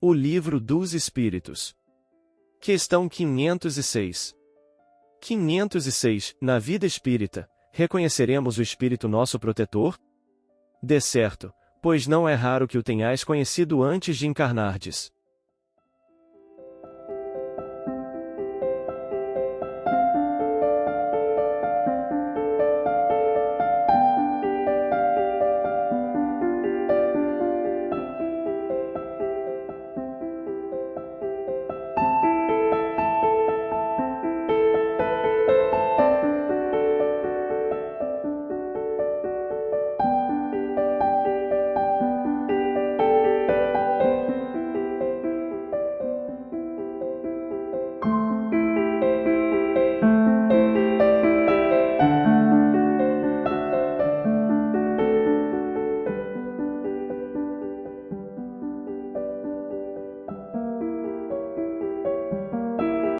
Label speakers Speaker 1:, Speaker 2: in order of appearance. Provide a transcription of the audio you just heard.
Speaker 1: O Livro dos Espíritos. Questão 506. 506. Na vida espírita, reconheceremos o espírito nosso protetor? De certo, pois não é raro que o tenhais conhecido antes de encarnardes.